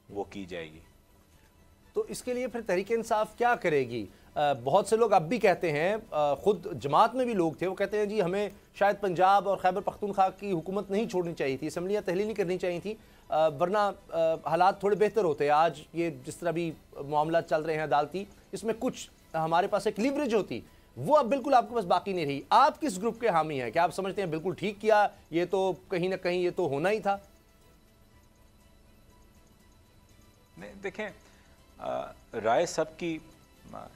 वो की जाएगी। तो इसके लिए फिर तहरीक इंसाफ क्या करेगी? बहुत से लोग अब भी कहते हैं, खुद जमात में भी लोग थे, वो कहते हैं जी हमें शायद पंजाब और खैबर पख्तूनख्वा की हुकूमत नहीं छोड़नी चाहिए थी, असम्बलियाँ तहलील नहीं करनी चाहिए थी, वरना हालात थोड़े बेहतर होते। आज ये जिस तरह भी मामला चल रहे हैं अदालती, इसमें कुछ हमारे पास एक लीवरेज होती, वो अब बिल्कुल आपके पास बाकी नहीं रही। आप किस ग्रुप के हामी हैं? क्या आप समझते हैं बिल्कुल ठीक किया, ये तो कहीं ना कहीं ये तो होना ही था? नहीं, देखें, राय सबकी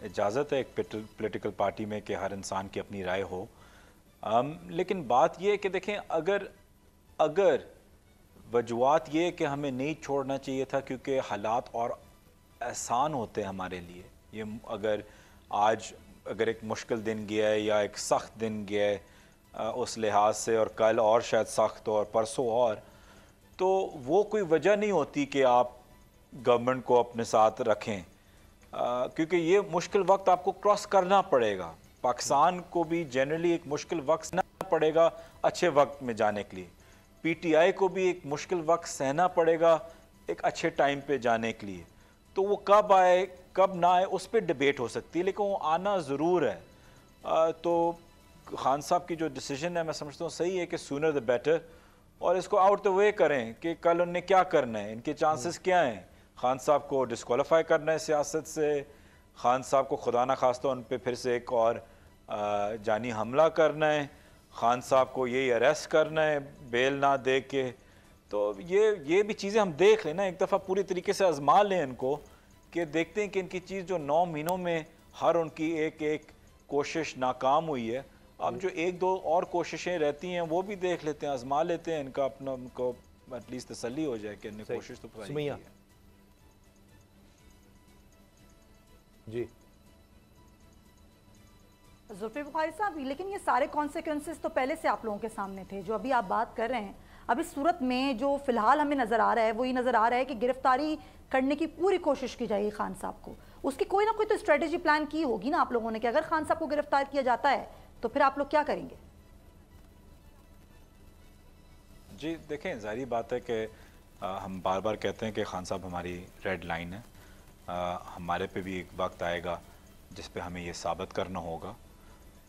इजाज़त है एक पॉलिटिकल पार्टी में कि हर इंसान की अपनी राय हो, लेकिन बात यह है कि देखें, अगर वजूहात ये कि हमें नहीं छोड़ना चाहिए था क्योंकि हालात और आसान होते हैं हमारे लिए, ये अगर एक मुश्किल दिन गया है या एक सख्त दिन गया है उस लिहाज से, और कल और शायद सख्त और परसों और, तो वो कोई वजह नहीं होती कि आप गवर्नमेंट को अपने साथ रखें, क्योंकि ये मुश्किल वक्त आपको क्रॉस करना पड़ेगा। पाकिस्तान को भी जनरली एक मुश्किल वक्त सहना पड़ेगा अच्छे वक्त में जाने के लिए, पीटीआई को भी एक मुश्किल वक्त सहना पड़ेगा एक अच्छे टाइम पे जाने के लिए। तो वो कब आए कब ना आए उस पर डिबेट हो सकती है, लेकिन वो आना ज़रूर है। तो खान साहब की जो डिसीजन है मैं समझता हूँ सही है कि सूनर द बेटर, और इसको आउट द वे करें कि कल उन्हें क्या करना है, इनके चांसेस क्या हैं। खान साहब को डिस्क्वालीफाई करना है सियासत से, खान साहब को खुदा ना खास्ता उन पर फिर से एक और जानी हमला करना है, खान साहब को यही अरेस्ट करना है बेल ना दे के। तो ये भी चीज़ें हम देख लें ना, एक दफ़ा पूरी तरीके से आजमा लें इनको, कि देखते हैं कि इनकी चीज़ जो 9 महीनों में हर उनकी एक कोशिश नाकाम हुई है, अब जो एक दो और कोशिशें रहती हैं वो भी देख लेते हैं, आजमा लेते हैं, इनका अपना उनको एटलीस्ट तसल्ली हो जाए कि इन्हें कोशिश तो पूरी की है। जी जुल्फिकार बुखारी साहब, लेकिन ये सारे कॉन्सिक्वेंसेस तो पहले से आप लोगों के सामने थे, जो अभी आप बात कर रहे हैं। अब इस सूरत में जो फिलहाल हमें नज़र आ रहा है वो ये नज़र आ रहा है कि गिरफ्तारी करने की पूरी कोशिश की जाएगी खान साहब को। उसकी कोई ना कोई तो स्ट्रेटेजी प्लान की होगी ना आप लोगों ने कि अगर खान साहब को गिरफ्तार किया जाता है तो फिर आप लोग क्या करेंगे? जी देखें, जाहिर बात है कि हम बार बार कहते हैं कि खान साहब हमारी रेड लाइन है। हमारे पे भी एक वक्त आएगा जिस पे हमें ये साबित करना होगा,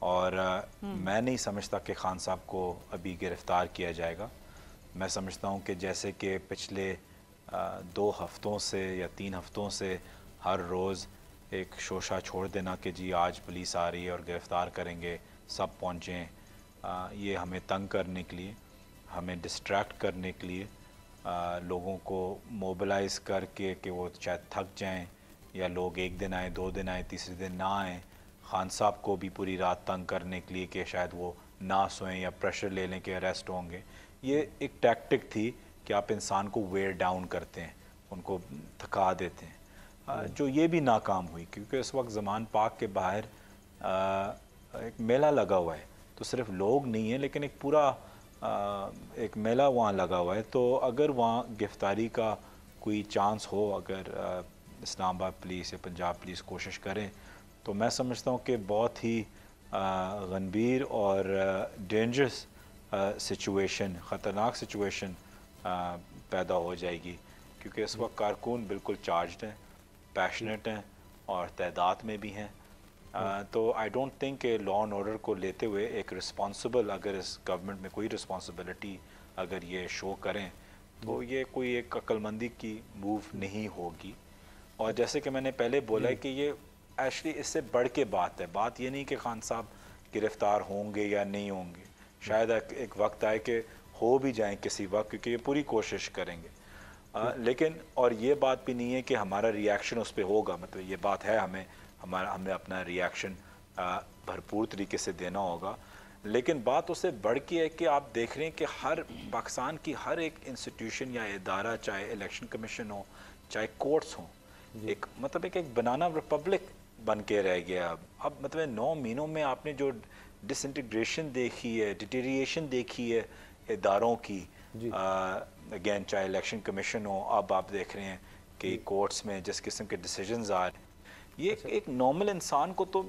और मैं नहीं समझता कि खान साहब को अभी गिरफ़्तार किया जाएगा। मैं समझता हूँ कि जैसे कि पिछले 2 हफ्तों से या 3 हफ्तों से हर रोज़ एक शोशा छोड़ देना कि जी आज पुलिस आ रही है और गिरफ़्तार करेंगे, सब पहुँचें, ये हमें तंग करने के लिए, हमें डिस्ट्रैक्ट करने के लिए, लोगों को मोबिलाइज़ करके कि वो शायद थक जाएं, या लोग एक दिन आए 2 दिन आए तीसरे दिन ना आएँ, खान साहब को भी पूरी रात तंग करने के लिए कि शायद वो ना सोएं या प्रेशर ले लें कि अरेस्ट होंगे। ये एक टैक्टिक थी कि आप इंसान को वेयर डाउन करते हैं, उनको थका देते हैं, जो ये भी नाकाम हुई, क्योंकि इस वक्त ज़मान पाक के बाहर एक मेला लगा हुआ है, तो सिर्फ लोग नहीं हैं लेकिन एक पूरा एक मेला वहाँ लगा हुआ है। तो अगर वहाँ गिरफ्तारी का कोई चांस हो, अगर इस्लामाबाद पुलिस या पंजाब पुलिस कोशिश करें, तो मैं समझता हूँ कि बहुत ही गंभीर और डेंजरस सिचुएशन, ख़तरनाक सिचुएशन पैदा हो जाएगी, क्योंकि इस वक्त कारकुन बिल्कुल चार्ज्ड हैं, पैशनेट हैं और तादाद में भी हैं। तो आई डोंट थिंक कि लॉ एंड ऑर्डर को लेते हुए एक रिस्पॉन्सिबल, अगर इस गवर्नमेंट में कोई रिस्पॉन्सिबिलिटी अगर ये शो करें, तो ये कोई एक अक्लमंदी की मूव नहीं होगी। और जैसे कि मैंने पहले बोला है कि ये एक्चुअली इससे बढ़ के बात है, बात ये नहीं कि खान साहब गिरफ़्तार होंगे या नहीं होंगे, शायद एक वक्त आए कि हो भी जाएं किसी वक्त, क्योंकि ये पूरी कोशिश करेंगे, लेकिन और ये बात भी नहीं है कि हमारा रिएक्शन उस पर होगा, मतलब ये बात है हमें अपना रिएक्शन भरपूर तरीके से देना होगा, लेकिन बात उससे बढ़ के है कि आप देख रहे हैं कि हर पाकिस्तान की हर एक इंस्टीट्यूशन या इदारा, चाहे इलेक्शन कमीशन हो चाहे कोर्ट्स हों, एक मतलब एक बनाना रिपब्लिक बन के रह गया। अब मतलब 9 महीनों में आपने जो डिसइंटीग्रेशन देखी है, डिटेरिएशन देखी है इदारों की, अगेन चाहे इलेक्शन कमीशन हो, अब आप देख रहे हैं कि कोर्ट्स में जिस किस्म के डिसीजंस आ रहे हैं, ये एक नॉर्मल इंसान को तो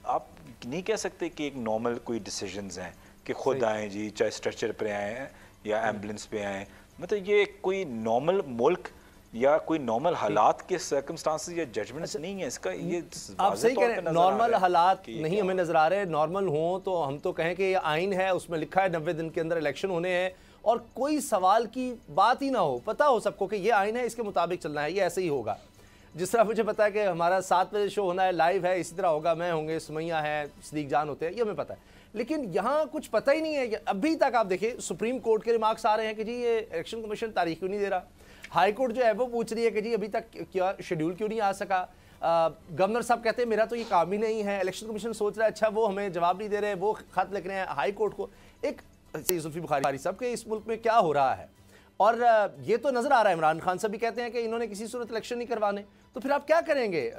आप नहीं कह सकते कि एक नॉर्मल कोई डिसीजंस हैं कि खुद आए जी, चाहे स्ट्रेचर पे आए या एम्बुलेंस पे आए, मतलब ये कोई नॉर्मल मुल्क या कोई नॉर्मल हालात के सर्कमस्टांसेस या जजमेंट्स नहीं है इसका। ये आप सही कह रहे हैं, नॉर्मल हालात नहीं हमें नजर आ रहे। नॉर्मल हो तो हम तो कहें कि ये आइन है, उसमें लिखा है 90 दिन के अंदर इलेक्शन होने हैं और कोई सवाल की बात ही ना हो, पता हो सबको कि ये आइन है, इसके मुताबिक चलना है, ये ऐसे ही होगा। जिस तरह मुझे पता है कि हमारा 7 बजे शो होना है, लाइव है, इसी तरह होगा, मैं होंगे, सुमैया है, सदीक जान होते हैं, ये हमें पता है। लेकिन यहाँ कुछ पता ही नहीं है। अभी तक आप देखिए सुप्रीम कोर्ट के रिमार्क्स आ रहे हैं कि जी ये इलेक्शन कमीशन तारीख क्यों नहीं दे रहा। हाई कोर्ट जो है वो पूछ रही है कि जी अभी तक क्या शेड्यूल क्यों नहीं आ सका। गवर्नर साहब कहते हैं मेरा तो ये काम ही नहीं है। इलेक्शन कमीशन सोच रहा है अच्छा वो हमें जवाब नहीं दे रहे, वो खत लिख रहे हैं हाई कोर्ट को। एक जुल्फिकार बुखारी साहब के इस मुल्क में क्या हो रहा है, और ये तो नजर आ रहा है। इमरान खान साहब भी कहते हैं कि इन्होंने किसी सूरत इलेक्शन नहीं करवाने, तो फिर आप क्या करेंगे।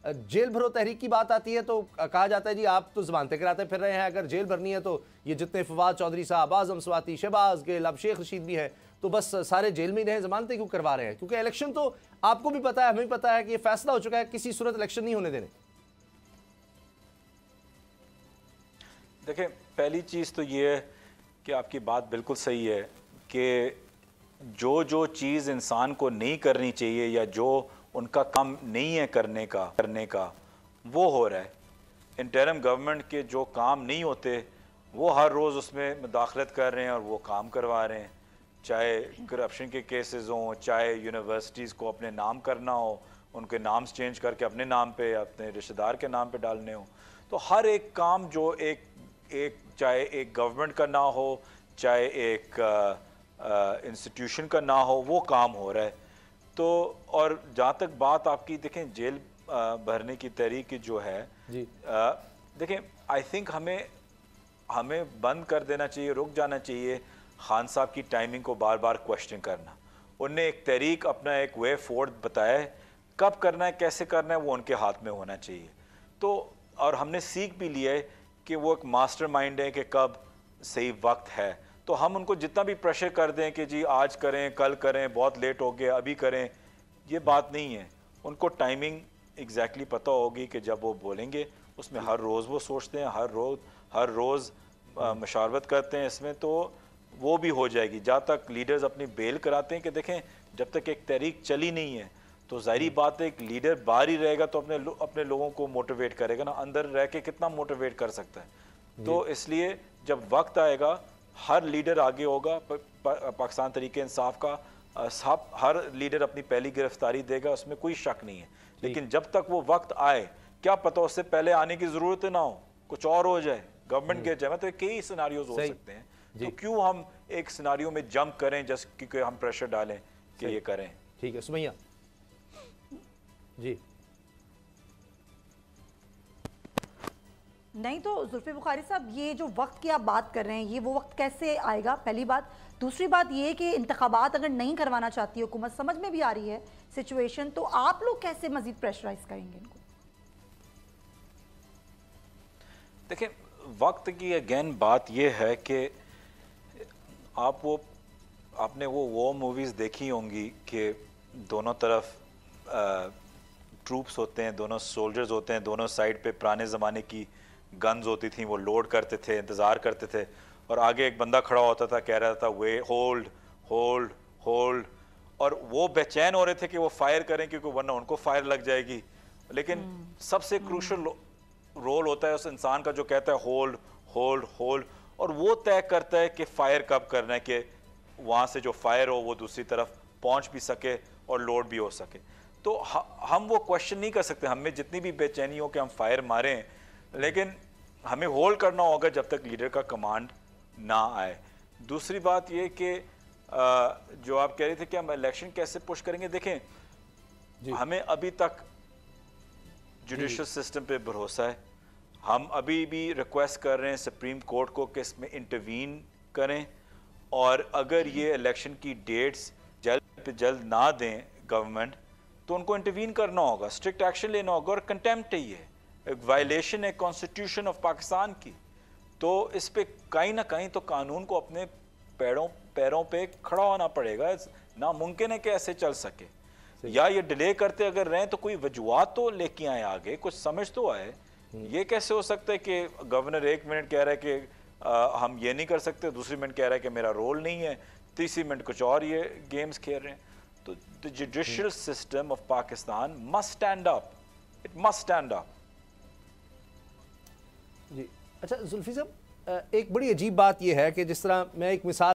जेल भरो तहरीक की बात आती है तो कहा जाता है जी आप तो ज़बान कराते फिर रहे हैं, अगर जेल भरनी है तो ये जितने फवाद चौधरी साहब, आजम स्वाति, शहबाज गिल, अब शेख रशीद भी है, तो बस सारे जेल में ही रहे, जमानतें क्यों करवा रहे हैं। क्योंकि इलेक्शन तो आपको भी पता है, हमें भी पता है कि ये फैसला हो चुका है, किसी सूरत इलेक्शन नहीं होने देने। देखिए पहली चीज़ तो ये है कि आपकी बात बिल्कुल सही है कि जो चीज़ इंसान को नहीं करनी चाहिए या जो उनका काम नहीं है करने का वो हो रहा है। इंटरिम गवर्नमेंट के जो काम नहीं होते वो हर रोज़ उसमें मुदाखलत कर रहे हैं और वो काम करवा रहे हैं, चाहे करप्शन के केसेस हों, चाहे यूनिवर्सिटीज़ को अपने नाम करना हो, उनके नाम चेंज करके अपने नाम पे, अपने रिश्तेदार के नाम पे डालने हो। तो हर एक काम जो एक चाहे एक गवर्नमेंट का ना हो, चाहे एक इंस्टीट्यूशन का ना हो, वो काम हो रहा है। तो और जहाँ तक बात आपकी देखें जेल भरने की तहरीक जो है जी, देखें आई थिंक हमें बंद कर देना चाहिए, रुक जाना चाहिए खान साहब की टाइमिंग को बार बार क्वेश्चन करना। उनने एक तहरीक अपना एक वे फोर्थ बताया है, कब करना है कैसे करना है वो उनके हाथ में होना चाहिए। तो और हमने सीख भी लिया है कि वो एक मास्टरमाइंड है कि कब सही वक्त है। तो हम उनको जितना भी प्रेशर कर दें कि जी आज करें, कल करें, बहुत लेट हो गया, अभी करें, ये बात नहीं है। उनको टाइमिंग एग्जैक्टली पता होगी कि जब वो बोलेंगे उसमें हर रोज़ वो सोचते हैं, हर रोज़ मशावरत करते हैं इसमें, तो वो भी हो जाएगी। जहाँ तक लीडर्स अपनी बेल कराते हैं कि देखें जब तक एक तहरीक चली नहीं है तो ज़ाहिरी बात है एक लीडर बाहर ही रहेगा तो अपने लोगों को मोटिवेट करेगा ना, अंदर रह के कितना मोटिवेट कर सकता है। तो इसलिए जब वक्त आएगा हर लीडर आगे होगा। पाकिस्तान तरीके इंसाफ का हर लीडर अपनी पहली गिरफ्तारी देगा, उसमें कोई शक नहीं है। लेकिन जब तक वो वक्त आए, क्या पता उससे पहले आने की ज़रूरत ना हो, कुछ और हो जाए, गवर्नमेंट गिर जाए। तो कई सिनारियोज हो सकते हैं, तो क्यों हम एक सिनारियो में जंप करें जस्ट क्योंकि हम प्रेशर डालें कि ये करें। ठीक है सुमैया जी। नहीं तो जुल्फे बुखारी साहब ये जो वक्त की आप बात कर रहे हैं ये वो वक्त कैसे आएगा, पहली बात। दूसरी बात ये कि इंतखाबात अगर नहीं करवाना चाहती हुकूमत, समझ में भी आ रही है सिचुएशन, तो आप लोग कैसे मजीद प्रेशराइज करेंगे इनको। देखिए वक्त की अगेन बात ये है कि आपने वो मूवीज़ देखी होंगी कि दोनों तरफ ट्रूप्स होते हैं, दोनों सोल्जर्स होते हैं, दोनों साइड पे पुराने ज़माने की गन्स होती थी, वो लोड करते थे, इंतज़ार करते थे, और आगे एक बंदा खड़ा होता था, कह रहा था वे होल्ड होल्ड होल्ड, और वो बेचैन हो रहे थे कि वो फायर करें क्योंकि वरना उनको फायर लग जाएगी। लेकिन सबसे क्रूशल रोल होता है उस इंसान का जो कहता है होल्ड होल्ड होल्ड, और वो तय करता है कि फायर कब करना है कि वहाँ से जो फायर हो वो दूसरी तरफ पहुँच भी सके और लोड भी हो सके। तो हम वो क्वेश्चन नहीं कर सकते, हमें जितनी भी बेचैनी हो कि हम फायर मारें, लेकिन हमें होल्ड करना होगा जब तक लीडर का कमांड ना आए। दूसरी बात ये कि जो आप कह रहे थे कि हम इलेक्शन कैसे पुश करेंगे, देखें हमें अभी तक जुडिशल सिस्टम पे भरोसा है। हम अभी भी रिक्वेस्ट कर रहे हैं सुप्रीम कोर्ट को कि इसमें इंटरवीन करें, और अगर ये इलेक्शन की डेट्स जल्द पे जल्द ना दें गवर्नमेंट तो उनको इंटरवीन करना होगा, स्ट्रिक्ट एक्शन लेना होगा। और कंटेम्प्ट है, ये एक वायलेशन है कॉन्स्टिट्यूशन ऑफ पाकिस्तान की। तो इस पे कहीं ना कहीं तो कानून को अपने पैरों पे खड़ा होना पड़ेगा। नामुमकिन है कि ऐसे चल सके, या ये डिले करते अगर रहें तो कोई वजूहत तो लेके आए आगे, कुछ समझ तो आए। ये कैसे हो सकता है कि गवर्नर एक मिनट कह रहा है कि हम ये नहीं कर सकते, दूसरी मिनट कह रहा है कि मेरा रोल नहीं है, तीसरी मिनट कुछ और ये गेम्स खेल रहे हैं। the judicial system of Pakistan must stand up. It must stand up. जी अच्छा जुल्फी साहब, एक बड़ी अजीब बात यह है कि जिस तरह मैं एक मिसाल